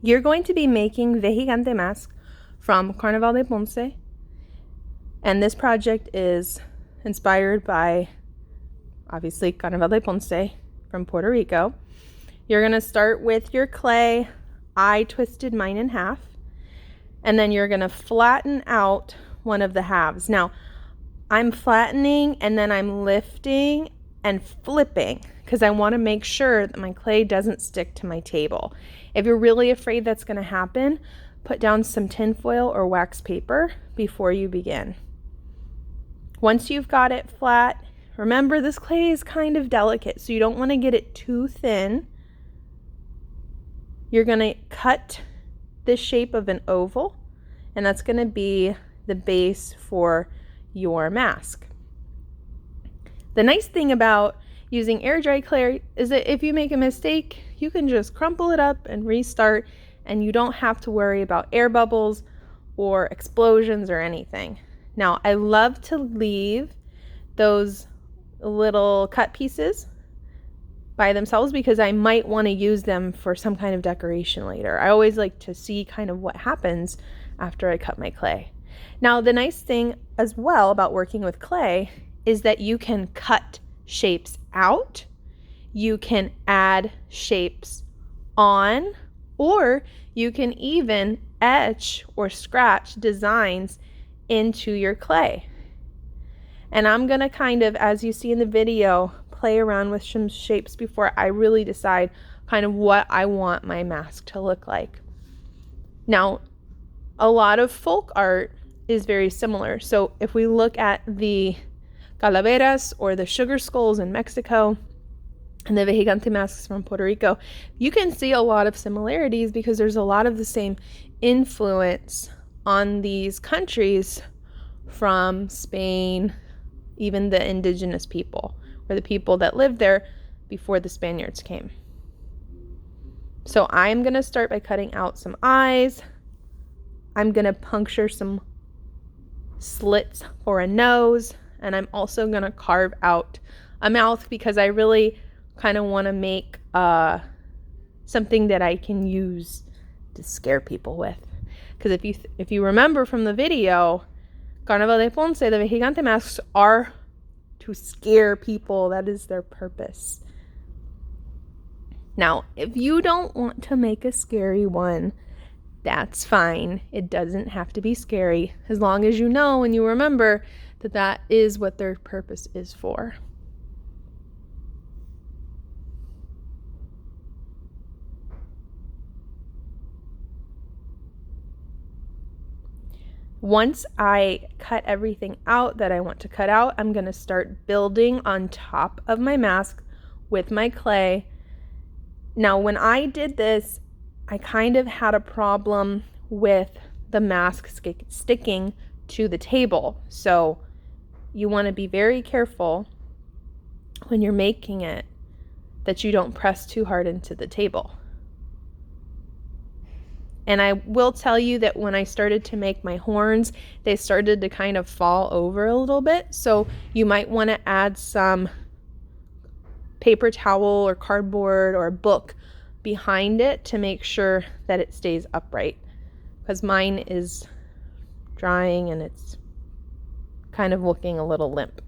You're going to be making Vejigante Mask from Carnaval de Ponce, and this project is inspired by, obviously, Carnaval de Ponce from Puerto Rico. You're going to start with your clay. I twisted mine in half, and then you're going to flatten out one of the halves. Now, I'm flattening and then I'm lifting and flipping because I want to make sure that my clay doesn't stick to my table. If you're really afraid that's going to happen, put down some tin foil or wax paper before you begin. Once you've got it flat, remember this clay is kind of delicate, so you don't want to get it too thin. You're going to cut the shape of an oval, and that's going to be the base for your mask. The nice thing about using air dry clay is that if you make a mistake, you can just crumple it up and restart, and you don't have to worry about air bubbles or explosions or anything. Now, I love to leave those little cut pieces by themselves because I might want to use them for some kind of decoration later. I always like to see kind of what happens after I cut my clay. Now, the nice thing as well about working with clay is that you can cut shapes out, you can add shapes on, or you can even etch or scratch designs into your clay. And I'm gonna kind of, as you see in the video, play around with some shapes before I really decide kind of what I want my mask to look like. Now, a lot of folk art is very similar. So if we look at the calaveras or the sugar skulls in Mexico and the Vejigante masks from Puerto Rico, you can see a lot of similarities because there's a lot of the same influence on these countries from Spain, even the indigenous people, or the people that lived there before the Spaniards came. So I'm going to start by cutting out some eyes. I'm going to puncture some slits for a nose, and I'm also going to carve out a mouth because I really kind of want to make something that I can use to scare people with. Because if you remember from the video, Carnaval de Ponce, the Vejigante masks are to scare people. That is their purpose. Now, if you don't want to make a scary one, that's fine. It doesn't have to be scary, as long as you know and you remember that that is what their purpose is for. Once I cut everything out that I want to cut out, I'm going to start building on top of my mask with my clay. Now, when I did this, I kind of had a problem with the mask sticking to the table. So you want to be very careful when you're making it that you don't press too hard into the table. And I will tell you that when I started to make my horns, they started to kind of fall over a little bit. So you might want to add some paper towel or cardboard or a book behind it to make sure that it stays upright, because mine is drying and it's kind of looking a little limp.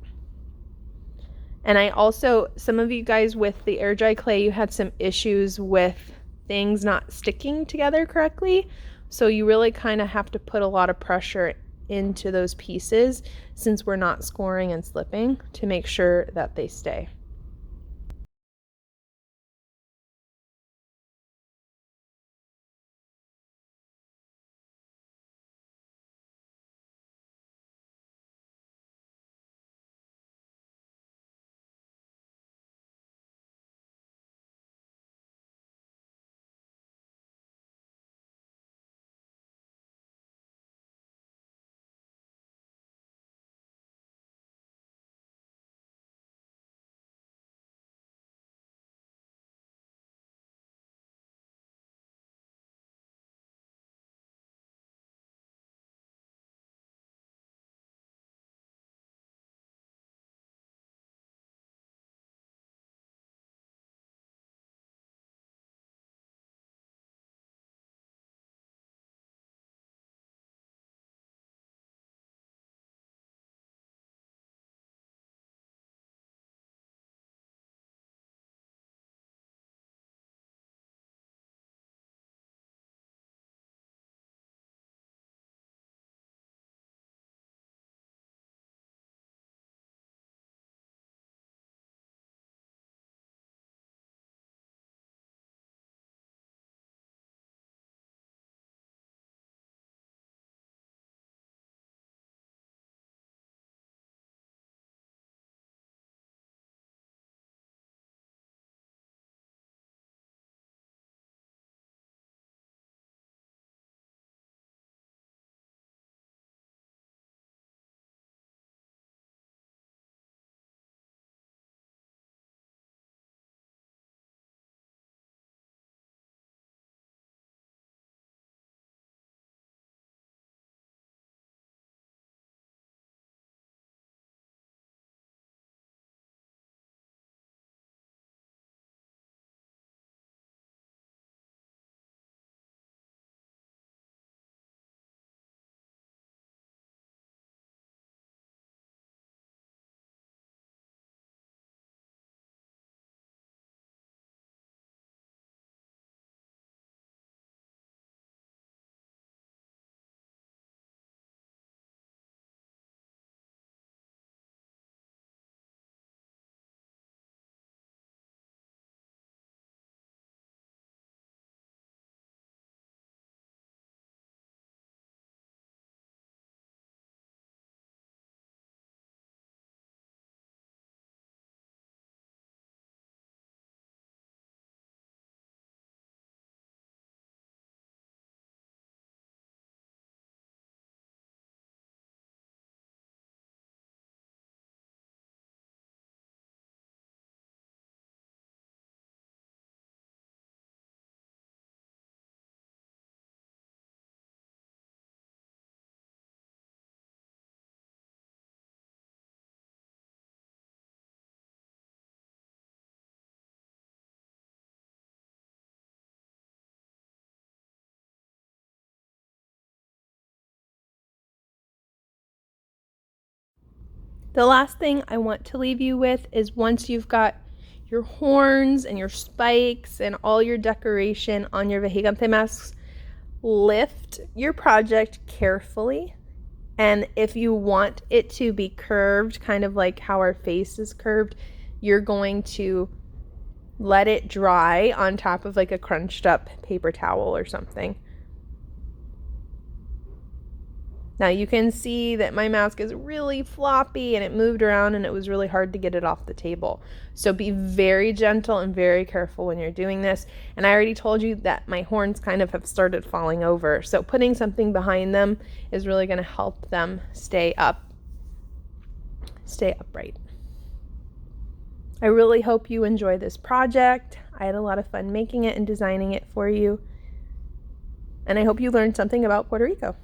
And I also, some of you guys with the air dry clay, you had some issues with things not sticking together correctly. So you really kind of have to put a lot of pressure into those pieces, since we're not scoring and slipping, to make sure that they stay. The last thing I want to leave you with is once you've got your horns and your spikes and all your decoration on your Vejigante masks, lift your project carefully. And if you want it to be curved, kind of like how our face is curved, you're going to let it dry on top of like a crunched up paper towel or something. Now you can see that my mask is really floppy and it moved around and it was really hard to get it off the table. So be very gentle and very careful when you're doing this. And I already told you that my horns kind of have started falling over. So putting something behind them is really going to help them stay upright. I really hope you enjoy this project. I had a lot of fun making it and designing it for you. And I hope you learned something about Puerto Rico.